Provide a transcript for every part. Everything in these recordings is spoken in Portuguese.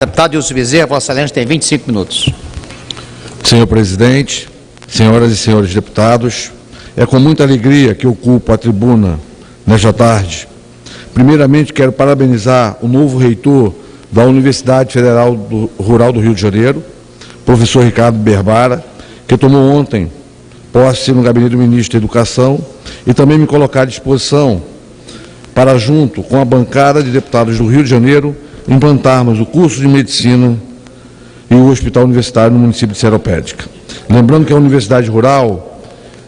Deputado Ilso Bezerra, Vossa Excelência tem 25 minutos. Senhor presidente, senhoras e senhores deputados, é com muita alegria que ocupo a tribuna nesta tarde. Primeiramente, quero parabenizar o novo reitor da Universidade Federal Rural do Rio de Janeiro, professor Ricardo Berbara, que tomou ontem posse no gabinete do ministro da Educação, e também me colocar à disposição para, junto com a bancada de deputados do Rio de Janeiro, implantarmos o curso de Medicina e o Hospital Universitário no município de Seropédica. Lembrando que a Universidade Rural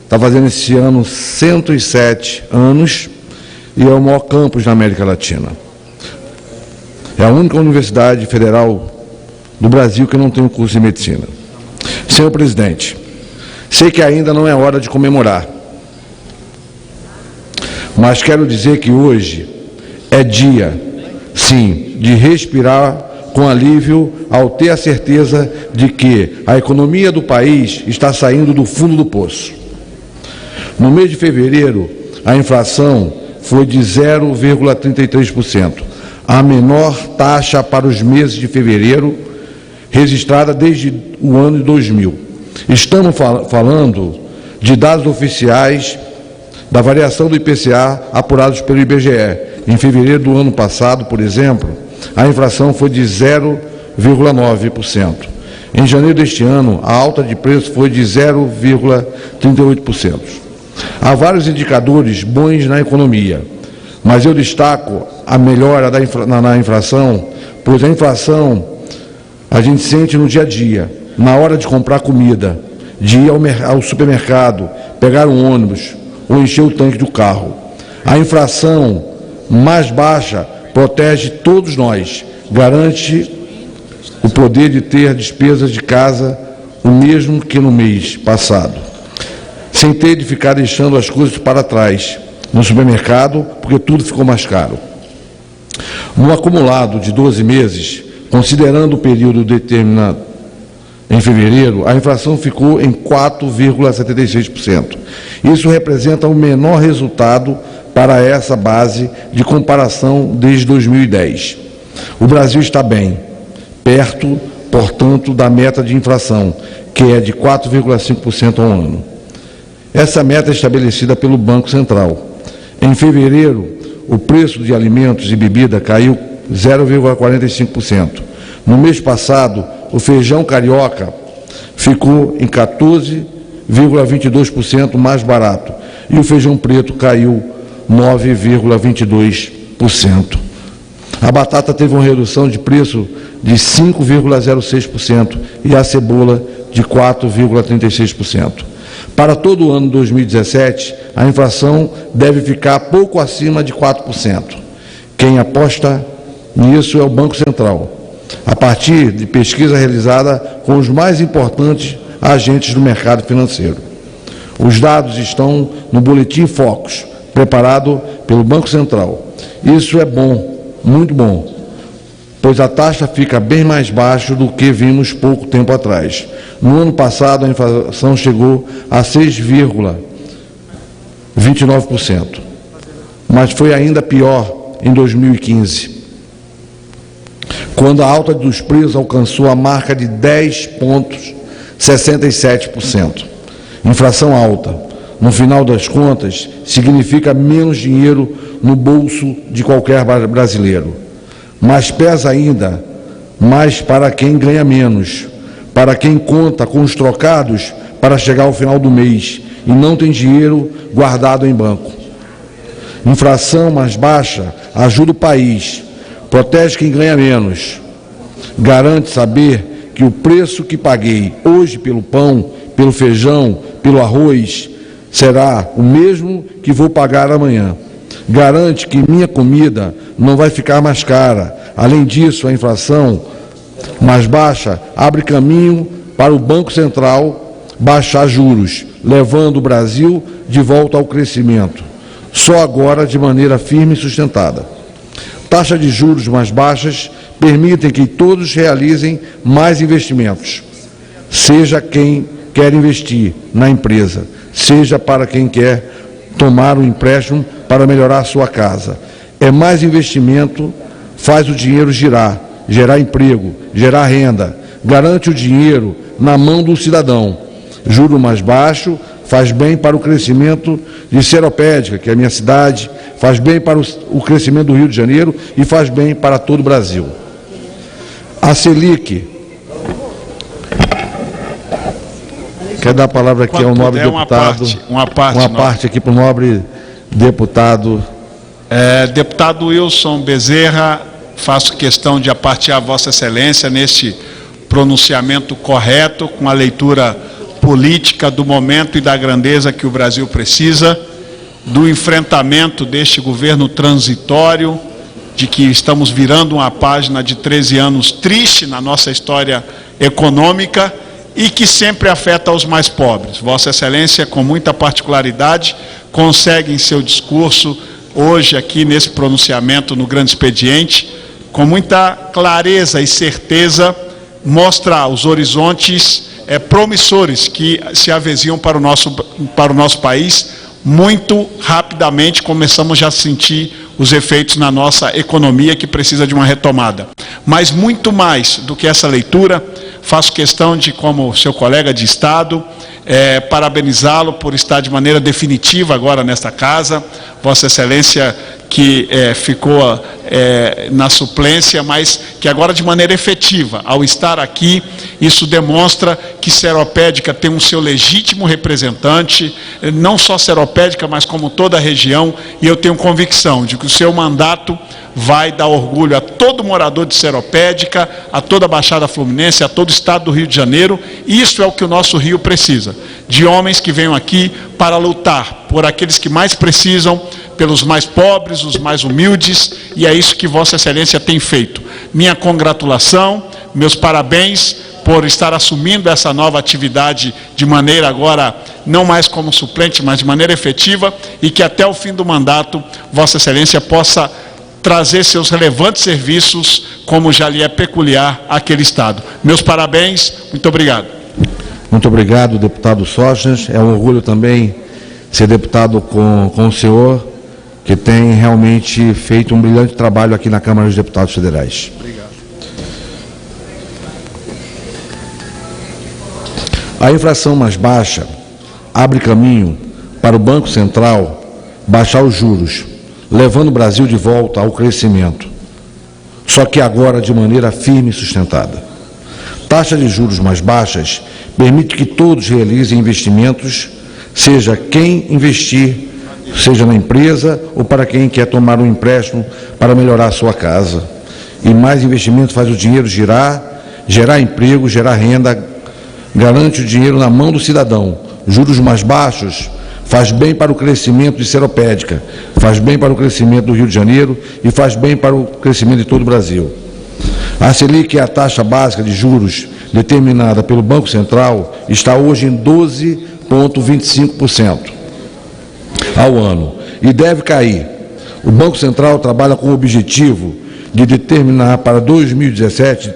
está fazendo esse ano 107 anos e é o maior campus da América Latina. É a única universidade federal do Brasil que não tem um curso de Medicina. Senhor presidente, sei que ainda não é hora de comemorar, mas quero dizer que hoje é dia, sim, de respirar com alívio ao ter a certeza de que a economia do país está saindo do fundo do poço. No mês de fevereiro, a inflação foi de 0,33%, a menor taxa para os meses de fevereiro registrada desde o ano de 2000. Estamos falando de dados oficiais da variação do IPCA apurados pelo IBGE. Em fevereiro do ano passado, por exemplo, a inflação foi de 0,9%. Em janeiro deste ano, a alta de preço foi de 0,38%. Há vários indicadores bons na economia, mas eu destaco a melhora na inflação, pois a inflação a gente sente no dia a dia, na hora de comprar comida, de ir ao supermercado, pegar um ônibus ou encher o tanque do carro. A inflação mais baixa protege todos nós, garante o poder de ter despesas de casa o mesmo que no mês passado, sem ter de ficar deixando as coisas para trás no supermercado, porque tudo ficou mais caro. No acumulado de 12 meses, considerando o período determinado em fevereiro, a inflação ficou em 4,76%. Isso representa o menor resultado para essa base de comparação desde 2010. O Brasil está bem, perto, portanto, da meta de inflação, que é de 4,5% ao ano. Essa meta é estabelecida pelo Banco Central. Em fevereiro, o preço de alimentos e bebida caiu 0,45%. No mês passado, o feijão carioca ficou em 14,22% mais barato e o feijão preto caiu 9,22%. A batata teve uma redução de preço de 5,06% e a cebola de 4,36%. Para todo o ano 2017, a inflação deve ficar pouco acima de 4%. Quem aposta nisso é o Banco Central, a partir de pesquisa realizada com os mais importantes agentes do mercado financeiro. Os dados estão no Boletim Focus, preparado pelo Banco Central. Isso é bom, muito bom, pois a taxa fica bem mais baixa do que vimos pouco tempo atrás. No ano passado, a inflação chegou a 6,29%, mas foi ainda pior em 2015, quando a alta dos preços alcançou a marca de 10,67%. Inflação alta, no final das contas, significa menos dinheiro no bolso de qualquer brasileiro. Mas pesa ainda mais para quem ganha menos, para quem conta com os trocados para chegar ao final do mês e não tem dinheiro guardado em banco. Inflação mais baixa ajuda o país, protege quem ganha menos, garante saber que o preço que paguei hoje pelo pão, pelo feijão, pelo arroz, será o mesmo que vou pagar amanhã. Garante que minha comida não vai ficar mais cara. Além disso, a inflação mais baixa abre caminho para o Banco Central baixar juros, levando o Brasil de volta ao crescimento, só agora de maneira firme e sustentada. Taxas de juros mais baixas permitem que todos realizem mais investimentos, seja quem quer investir na empresa, seja para quem quer tomar um empréstimo para melhorar a sua casa. É mais investimento, faz o dinheiro girar gerar emprego, gerar renda, garante o dinheiro na mão do cidadão. Juro mais baixo faz bem para o crescimento de Seropédica, que é a minha cidade, faz bem para o crescimento do Rio de Janeiro e faz bem para todo o Brasil. A Selic. Quer dar a palavra aqui ao nobre deputado? Uma parte aqui para o nobre deputado. Deputado Wilson Bezerra, faço questão de apartear a Vossa Excelência neste pronunciamento correto, com a leitura política do momento e da grandeza que o Brasil precisa, do enfrentamento deste governo transitório, de que estamos virando uma página de 13 anos triste na nossa história econômica e que sempre afeta os mais pobres. Vossa Excelência, com muita particularidade, consegue em seu discurso, hoje aqui nesse pronunciamento no grande expediente, com muita clareza e certeza, mostra os horizontes promissores que se avizinham para o nosso país. Muito rapidamente começamos já a sentir os efeitos na nossa economia, que precisa de uma retomada. Mas muito mais do que essa leitura, faço questão de, como seu colega de Estado, parabenizá-lo por estar de maneira definitiva agora nesta casa. Vossa Excelência que ficou na suplência, mas que agora de maneira efetiva, ao estar aqui, isso demonstra que Seropédica tem um seu legítimo representante, não só Seropédica, mas como toda a região, e eu tenho convicção de que o seu mandato vai dar orgulho a todo morador de Seropédica, a toda a Baixada Fluminense, a todo o estado do Rio de Janeiro. Isso é o que o nosso Rio precisa, de homens que venham aqui para lutar por aqueles que mais precisam, pelos mais pobres, os mais humildes, e é isso que Vossa Excelência tem feito. Minha congratulação, meus parabéns por estar assumindo essa nova atividade de maneira agora, não mais como suplente, mas de maneira efetiva, e que até o fim do mandato, Vossa Excelência possa trazer seus relevantes serviços, como já lhe é peculiar àquele Estado. Meus parabéns, muito obrigado. Muito obrigado, deputado Sóstenes. É um orgulho também ser deputado com o senhor, que tem realmente feito um brilhante trabalho aqui na Câmara dos Deputados Federais. Obrigado. A inflação mais baixa abre caminho para o Banco Central baixar os juros, levando o Brasil de volta ao crescimento, só que agora de maneira firme e sustentada. Taxa de juros mais baixas permite que todos realizem investimentos, seja quem investir, seja na empresa ou para quem quer tomar um empréstimo para melhorar a sua casa. E mais investimento faz o dinheiro girar, gerar emprego, gerar renda, garante o dinheiro na mão do cidadão. Juros mais baixos faz bem para o crescimento de Seropédica, faz bem para o crescimento do Rio de Janeiro e faz bem para o crescimento de todo o Brasil. A Selic, é a taxa básica de juros determinada pelo Banco Central, está hoje em 12,25% ao ano e deve cair. O Banco Central trabalha com o objetivo de determinar para 2017,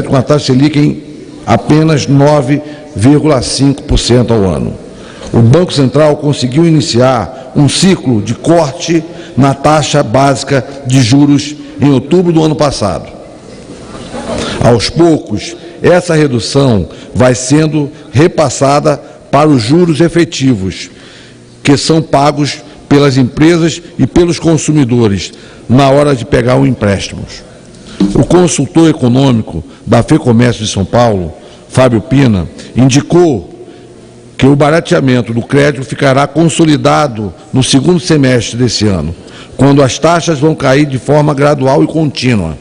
com a taxa Selic em apenas 9,5% ao ano. O Banco Central conseguiu iniciar um ciclo de corte na taxa básica de juros em outubro do ano passado. Aos poucos, essa redução vai sendo repassada para os juros efetivos, que são pagos pelas empresas e pelos consumidores na hora de pegar o empréstimo. O consultor econômico da FEComércio de São Paulo, Fábio Pina, indicou que o barateamento do crédito ficará consolidado no segundo semestre desse ano, quando as taxas vão cair de forma gradual e contínua.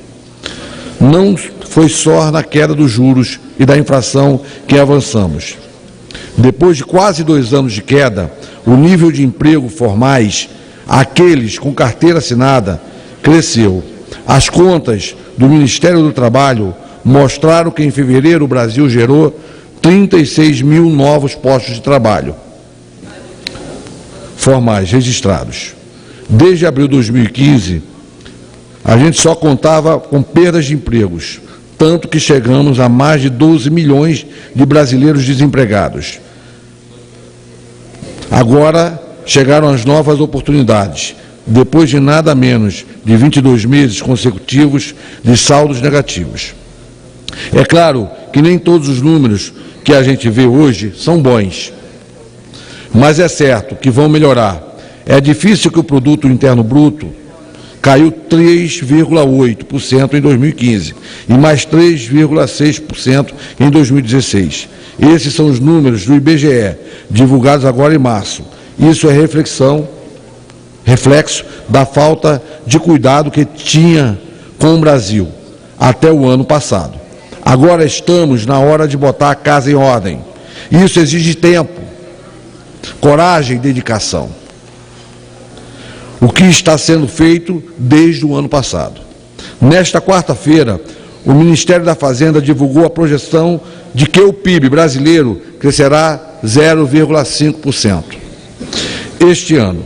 Não foi só na queda dos juros e da inflação que avançamos. Depois de quase 2 anos de queda, o nível de emprego formais, aqueles com carteira assinada, cresceu. As contas do Ministério do Trabalho mostraram que em fevereiro o Brasil gerou 36 mil novos postos de trabalho formais registrados. Desde abril de 2015, a gente só contava com perdas de empregos, tanto que chegamos a mais de 12 milhões de brasileiros desempregados. Agora chegaram as novas oportunidades. depois de nada menos de 22 meses consecutivos de saldos negativos. É claro que nem todos os números que a gente vê hoje são bons, mas é certo que vão melhorar. É difícil que o Produto Interno Bruto caiu 3,8% em 2015 e mais 3,6% em 2016. Esses são os números do IBGE, divulgados agora em março. Isso é reflexo da falta de cuidado que tinha com o Brasil até o ano passado. Agora estamos na hora de botar a casa em ordem. Isso exige tempo, coragem e dedicação. O que está sendo feito desde o ano passado. Nesta quarta-feira, o Ministério da Fazenda divulgou a projeção de que o PIB brasileiro crescerá 0,5% este ano.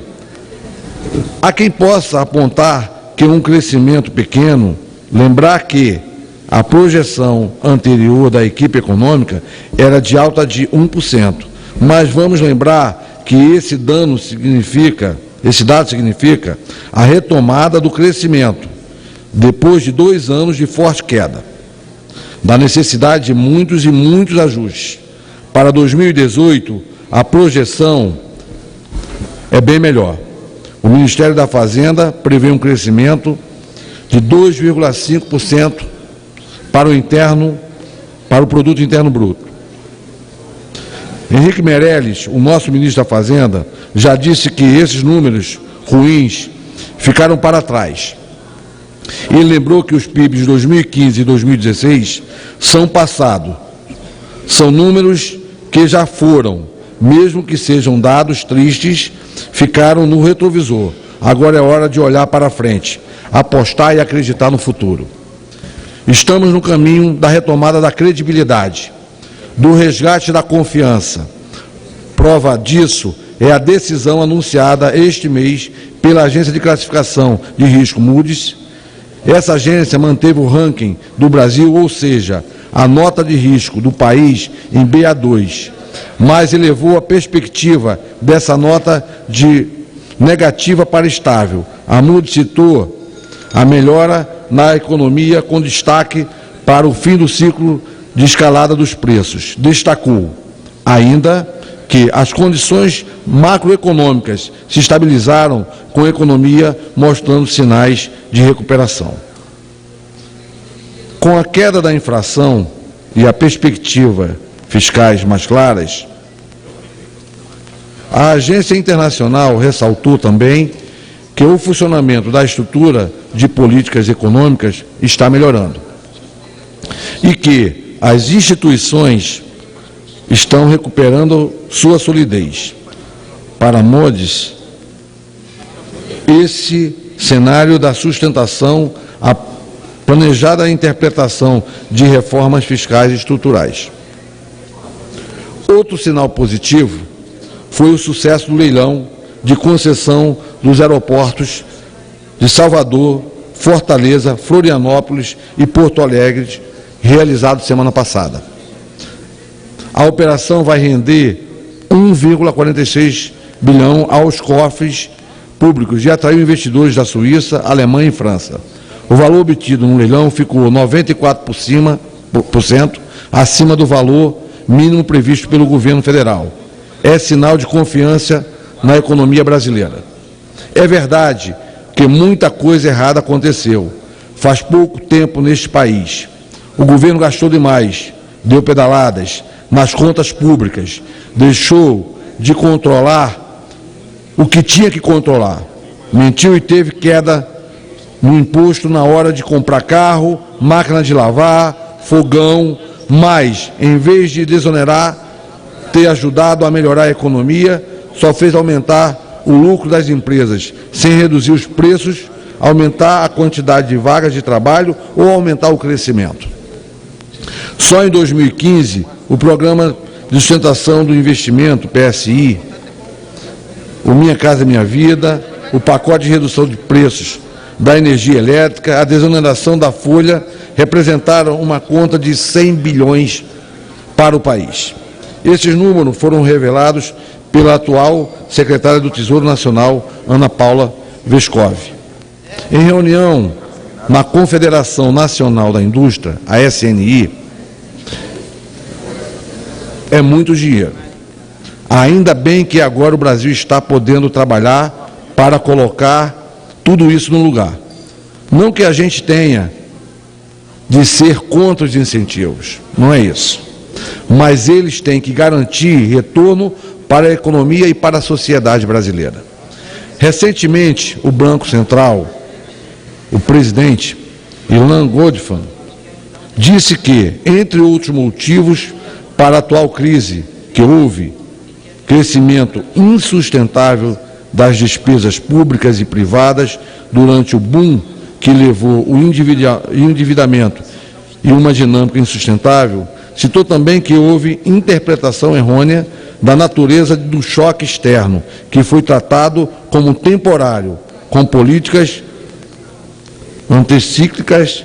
Há quem possa apontar que um crescimento pequeno, lembrar que a projeção anterior da equipe econômica era de alta de 1%, mas vamos lembrar que esse dado significa a retomada do crescimento, depois de 2 anos de forte queda, da necessidade de muitos e muitos ajustes. Para 2018, a projeção é bem melhor. O Ministério da Fazenda prevê um crescimento de 2,5% para o Produto Interno Bruto. Henrique Meirelles, o nosso ministro da Fazenda, já disse que esses números ruins ficaram para trás. Ele lembrou que os PIBs de 2015 e 2016 são passado. São números que já foram, mesmo que sejam dados tristes, ficaram no retrovisor. Agora é hora de olhar para frente, apostar e acreditar no futuro. Estamos no caminho da retomada da credibilidade, do resgate da confiança. Prova disso é a decisão anunciada este mês pela Agência de Classificação de Risco Moody's. Essa agência manteve o ranking do Brasil, ou seja, a nota de risco do país em BA2, mas elevou a perspectiva dessa nota de negativa para estável. A Moody's citou a melhora na economia com destaque para o fim do ciclo de escalada dos preços. Destacou ainda que as condições macroeconômicas se estabilizaram com a economia mostrando sinais de recuperação. Com a queda da inflação e a perspectiva fiscais mais claras, a agência internacional ressaltou também que o funcionamento da estrutura de políticas econômicas está melhorando e que as instituições estão recuperando sua solidez. Para Moody's, esse cenário da sustentação, a planejada interpretação de reformas fiscais e estruturais. Outro sinal positivo foi o sucesso do leilão de concessão dos aeroportos de Salvador, Fortaleza, Florianópolis e Porto Alegre, realizado semana passada. A operação vai render 1,46 bilhão aos cofres públicos e atraiu investidores da Suíça, Alemanha e França. O valor obtido no leilão ficou 94% acima do valor mínimo previsto pelo governo federal. É sinal de confiança na economia brasileira. É verdade que muita coisa errada aconteceu. Faz pouco tempo neste país. O governo gastou demais, deu pedaladas nas contas públicas, deixou de controlar o que tinha que controlar. Mentiu e teve queda no imposto na hora de comprar carro, máquina de lavar, fogão, mas, em vez de desonerar, ter ajudado a melhorar a economia, só fez aumentar o lucro das empresas, sem reduzir os preços, aumentar a quantidade de vagas de trabalho ou aumentar o crescimento. Só em 2015, o Programa de Sustentação do Investimento, PSI, o Minha Casa Minha Vida, o pacote de redução de preços da energia elétrica, a desoneração da folha, representaram uma conta de 100 bilhões para o país. Esses números foram revelados pela atual secretária do Tesouro Nacional, Ana Paula Vescov. Em reunião na Confederação Nacional da Indústria, a SNI, é muito dinheiro. Ainda bem que agora o Brasil está podendo trabalhar para colocar tudo isso no lugar. Não que a gente tenha de ser contra os incentivos, não é isso. Mas eles têm que garantir retorno para a economia e para a sociedade brasileira. Recentemente, o Banco Central, o presidente Ilan Goldfein, disse que, entre outros motivos para a atual crise, que houve crescimento insustentável das despesas públicas e privadas durante o boom que levou o endividamento e uma dinâmica insustentável, citou também que houve interpretação errônea da natureza do choque externo, que foi tratado como temporário, com políticas anticíclicas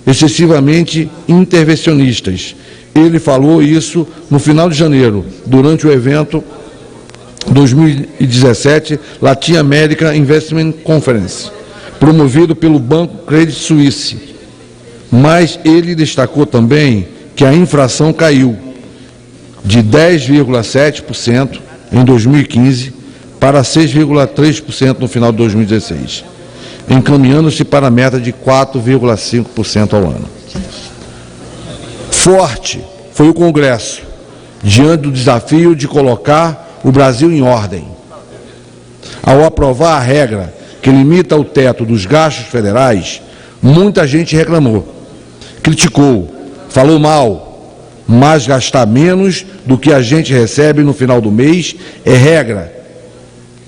excessivamente intervencionistas. Ele falou isso no final de janeiro, durante o evento 2017 Latin America Investment Conference, promovido pelo Banco Credit Suisse. Mas ele destacou também que a inflação caiu de 10,7% em 2015 para 6,3% no final de 2016, encaminhando-se para a meta de 4,5% ao ano. Forte foi o Congresso, diante do desafio de colocar o Brasil em ordem. Ao aprovar a regra que limita o teto dos gastos federais, muita gente reclamou, criticou, falou mal, mas gastar menos do que a gente recebe no final do mês é regra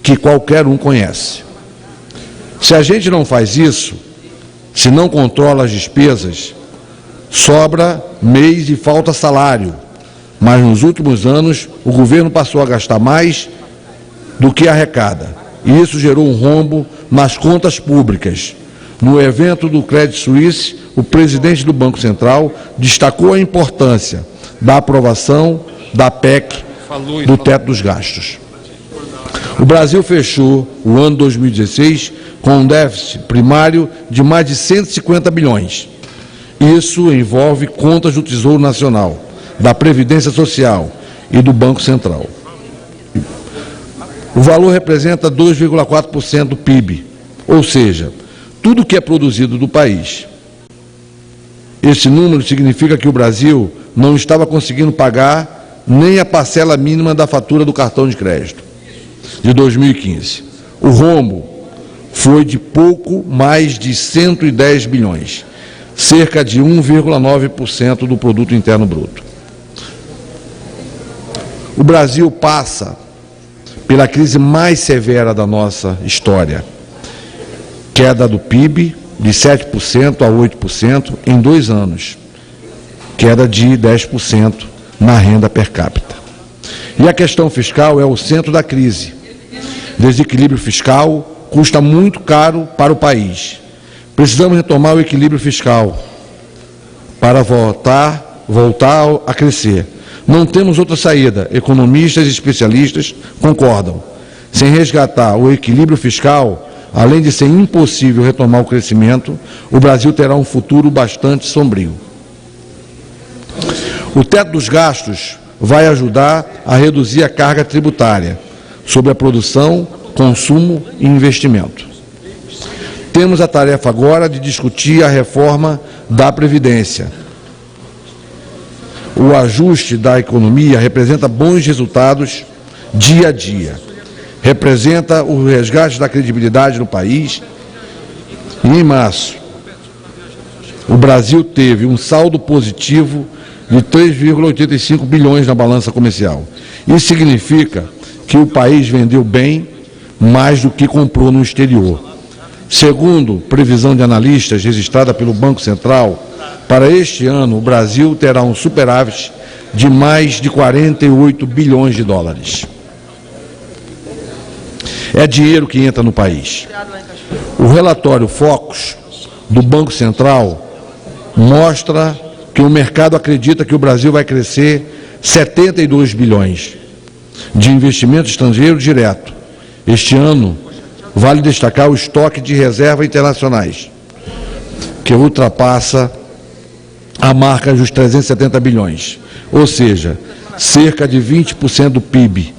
que qualquer um conhece. Se a gente não faz isso, se não controla as despesas, sobra mês e falta salário. Mas nos últimos anos, o governo passou a gastar mais do que arrecada. E isso gerou um rombo nas contas públicas. No evento do Credit Suisse, o presidente do Banco Central destacou a importância da aprovação da PEC do teto dos gastos. O Brasil fechou o ano 2016 com um déficit primário de mais de 150 bilhões. Isso envolve contas do Tesouro Nacional, da Previdência Social e do Banco Central. O valor representa 2,4% do PIB, ou seja, tudo que é produzido do país. Esse número significa que o Brasil não estava conseguindo pagar nem a parcela mínima da fatura do cartão de crédito de 2015. O rombo foi de pouco mais de 110 bilhões, cerca de 1,9% do produto interno bruto. O Brasil passa pela crise mais severa da nossa história. Queda do PIB de 7% a 8% em 2 anos. Queda de 10% na renda per capita. E a questão fiscal é o centro da crise. Desequilíbrio fiscal custa muito caro para o país. Precisamos retomar o equilíbrio fiscal para voltar a crescer. Não temos outra saída. Economistas e especialistas concordam. Sem resgatar o equilíbrio fiscal, além de ser impossível retomar o crescimento, o Brasil terá um futuro bastante sombrio. O teto dos gastos vai ajudar a reduzir a carga tributária sobre a produção, consumo e investimento. Temos a tarefa agora de discutir a reforma da Previdência. O ajuste da economia representa bons resultados dia a dia. Representa o resgate da credibilidade no país. E em março, o Brasil teve um saldo positivo de 3,85 bilhões na balança comercial. Isso significa que o país vendeu bem mais do que comprou no exterior. Segundo previsão de analistas registrada pelo Banco Central, para este ano o Brasil terá um superávit de mais de 48 bilhões de dólares. É dinheiro que entra no país. O relatório Focus do Banco Central mostra que o mercado acredita que o Brasil vai crescer 72 bilhões de investimento estrangeiro direto este ano vale destacar o estoque de reserva internacionais, que ultrapassa a marca dos 370 bilhões, ou seja, cerca de 20% do PIB.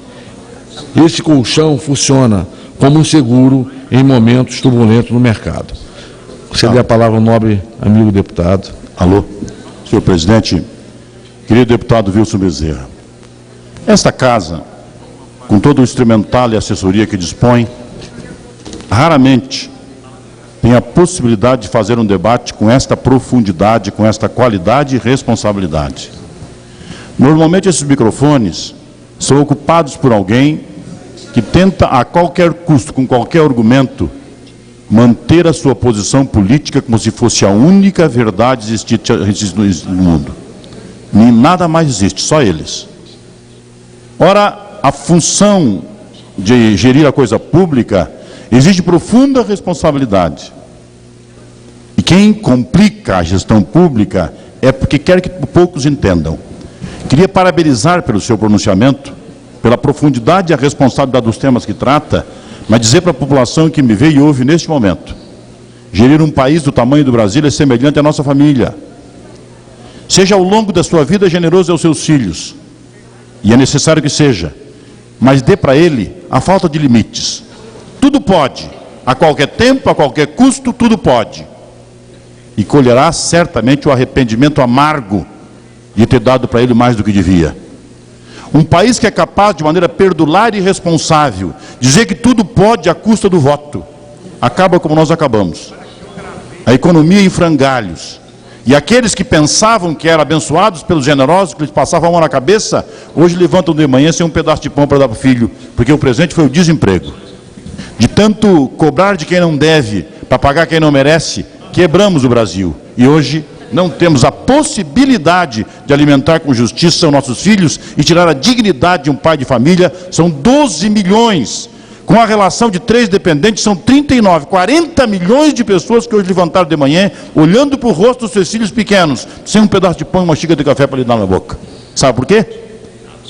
Esse colchão funciona como um seguro em momentos turbulentos no mercado. Ceder a palavra ao nobre amigo deputado. Alô, senhor presidente, querido deputado Wilson Bezerra. Esta casa, com todo o instrumental e assessoria que dispõe, raramente tem a possibilidade de fazer um debate com esta profundidade, com esta qualidade e responsabilidade. Normalmente esses microfones são ocupados por alguém que tenta a qualquer custo, com qualquer argumento, manter a sua posição política como se fosse a única verdade existente no mundo. Nem nada mais existe, só eles. Ora, a função de gerir a coisa pública exige profunda responsabilidade. E quem complica a gestão pública é porque quer que poucos entendam. Queria parabenizar pelo seu pronunciamento, pela profundidade e a responsabilidade dos temas que trata, mas dizer para a população que me vê e ouve neste momento, gerir um país do tamanho do Brasil é semelhante à nossa família. Seja ao longo da sua vida generoso aos seus filhos, e é necessário que seja, mas dê para ele a falta de limites. Tudo pode, a qualquer tempo, a qualquer custo, tudo pode. E colherá certamente o arrependimento amargo de ter dado para ele mais do que devia. Um país que é capaz, de maneira perdulária e responsável, dizer que tudo pode à custa do voto, acaba como nós acabamos. A economia em frangalhos. E aqueles que pensavam que eram abençoados pelos generosos, que lhes passavam a mão na cabeça, hoje levantam de manhã sem um pedaço de pão para dar para o filho, porque o presente foi o desemprego. De tanto cobrar de quem não deve, para pagar quem não merece, quebramos o Brasil. E hoje não temos a possibilidade de alimentar com justiça os nossos filhos e tirar a dignidade de um pai de família. São 12 milhões. Com a relação de 3 dependentes, são 39, 40 milhões de pessoas que hoje levantaram de manhã, olhando para o rosto dos seus filhos pequenos, sem um pedaço de pão e uma xícara de café para lhe dar na boca. Sabe por quê?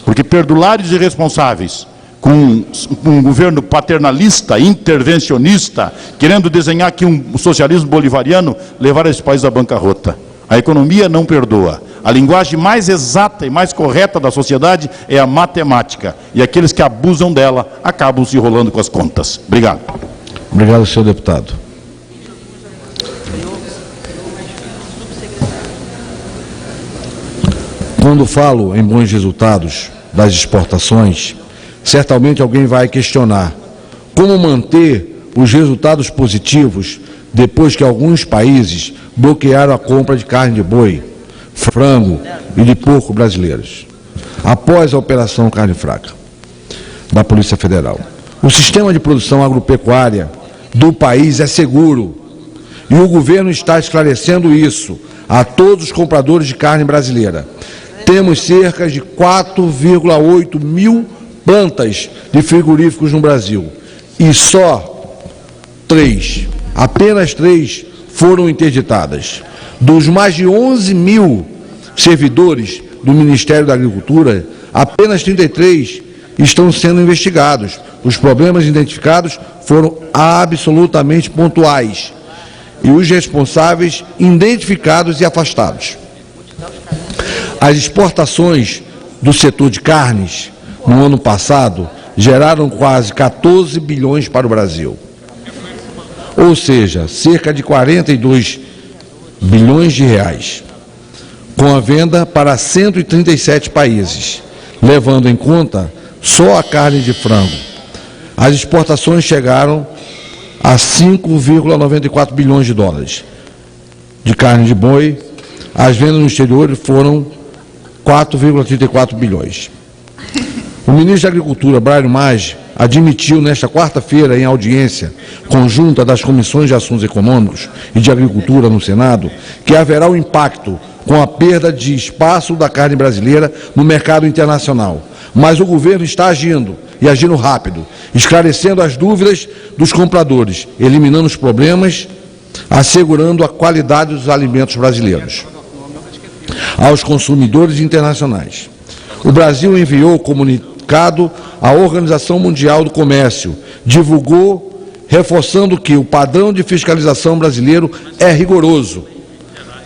Porque perdulários e irresponsáveis, com um governo paternalista, intervencionista, querendo desenhar aqui um socialismo bolivariano, levaram esse país à bancarrota. A economia não perdoa. A linguagem mais exata e mais correta da sociedade é a matemática. E aqueles que abusam dela acabam se enrolando com as contas. Obrigado. Obrigado, senhor deputado. Quando falo em bons resultados das exportações, certamente alguém vai questionar como manter os resultados positivos depois que alguns países bloquearam a compra de carne de boi, frango e de porco brasileiros, após a Operação Carne Fraca da Polícia Federal. O sistema de produção agropecuária do país é seguro e o governo está esclarecendo isso a todos os compradores de carne brasileira. Temos cerca de 4,8 mil plantas de frigoríficos no Brasil e só 3, apenas 3 foram interditadas. Dos mais de 11 mil servidores do Ministério da Agricultura, apenas 33 estão sendo investigados. Os problemas identificados foram absolutamente pontuais e os responsáveis identificados e afastados. As exportações do setor de carnes no ano passado geraram quase 14 bilhões para o Brasil. Ou seja, cerca de 42 bilhões de reais, com a venda para 137 países, levando em conta só a carne de frango. As exportações chegaram a 5,94 bilhões de dólares. De carne de boi, as vendas no exterior foram 4,34 bilhões. O ministro da Agricultura, Braulio Maggi, admitiu nesta quarta-feira, em audiência conjunta das Comissões de Assuntos Econômicos e de Agricultura no Senado, que haverá um impacto com a perda de espaço da carne brasileira no mercado internacional. Mas o governo está agindo, e agindo rápido, esclarecendo as dúvidas dos compradores, eliminando os problemas, assegurando a qualidade dos alimentos brasileiros aos consumidores internacionais. O Brasil enviou comunicado à Organização Mundial do Comércio, divulgou reforçando que o padrão de fiscalização brasileiro é rigoroso,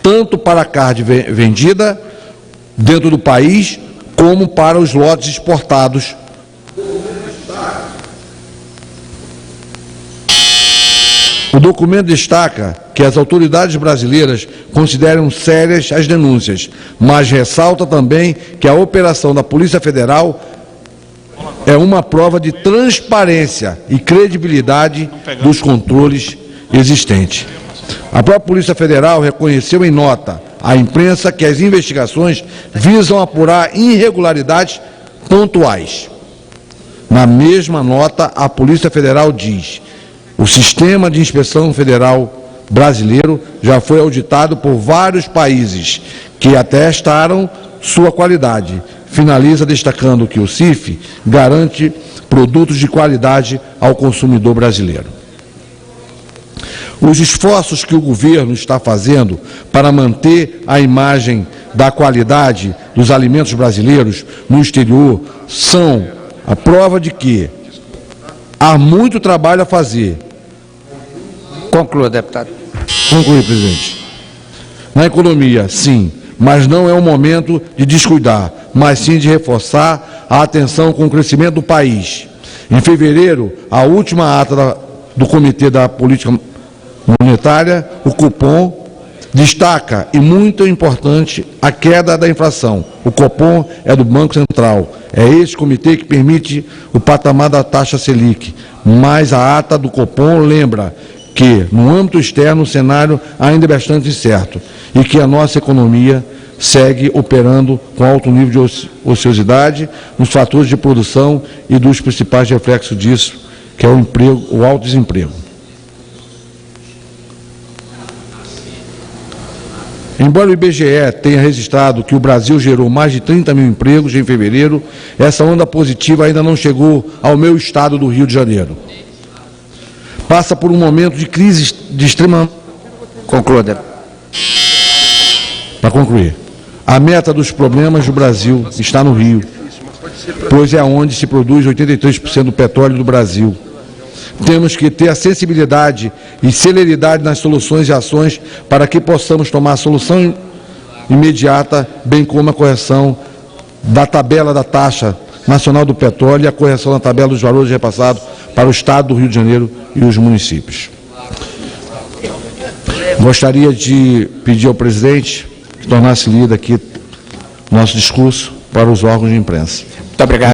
tanto para a carne vendida dentro do país, como para os lotes exportados. O documento destaca que as autoridades brasileiras consideram sérias as denúncias, mas ressalta também que a operação da Polícia Federal é uma prova de transparência e credibilidade dos controles existentes. A própria Polícia Federal reconheceu em nota à imprensa que as investigações visam apurar irregularidades pontuais. Na mesma nota, a Polícia Federal diz: o sistema de inspeção federal brasileiro já foi auditado por vários países que atestaram sua qualidade. Finaliza destacando que o CIF garante produtos de qualidade ao consumidor brasileiro. Os esforços que o governo está fazendo para manter a imagem da qualidade dos alimentos brasileiros no exterior são a prova de que há muito trabalho a fazer. Conclua, deputado. Conclui, presidente. Na economia, sim, mas não é o momento de descuidar, mas sim de reforçar a atenção com o crescimento do país. Em fevereiro, a última ata do Comitê da Política Monetária, o Copom, destaca, e muito importante, a queda da inflação. O Copom é do Banco Central. É esse comitê que permite o patamar da taxa Selic. Mas a ata do Copom lembra que, no âmbito externo, o cenário ainda é bastante incerto e que a nossa economia segue operando com alto nível de ociosidade nos fatores de produção e dos principais reflexos disso, que é o emprego, o alto desemprego. Embora o IBGE tenha registrado que o Brasil gerou mais de 30 mil empregos em fevereiro, essa onda positiva ainda não chegou ao meu estado do Rio de Janeiro. Passa por um momento de crise de extrema... Conclua, deputado. Para concluir, a meta dos problemas do Brasil está no Rio, pois é onde se produz 83% do petróleo do Brasil. Temos que ter a sensibilidade e celeridade nas soluções e ações para que possamos tomar a solução imediata, bem como a correção da tabela da taxa nacional do petróleo e a correção da tabela dos valores repassados para o Estado do Rio de Janeiro e os municípios. Gostaria de pedir ao presidente que tornasse lido aqui nosso discurso para os órgãos de imprensa. Muito obrigado.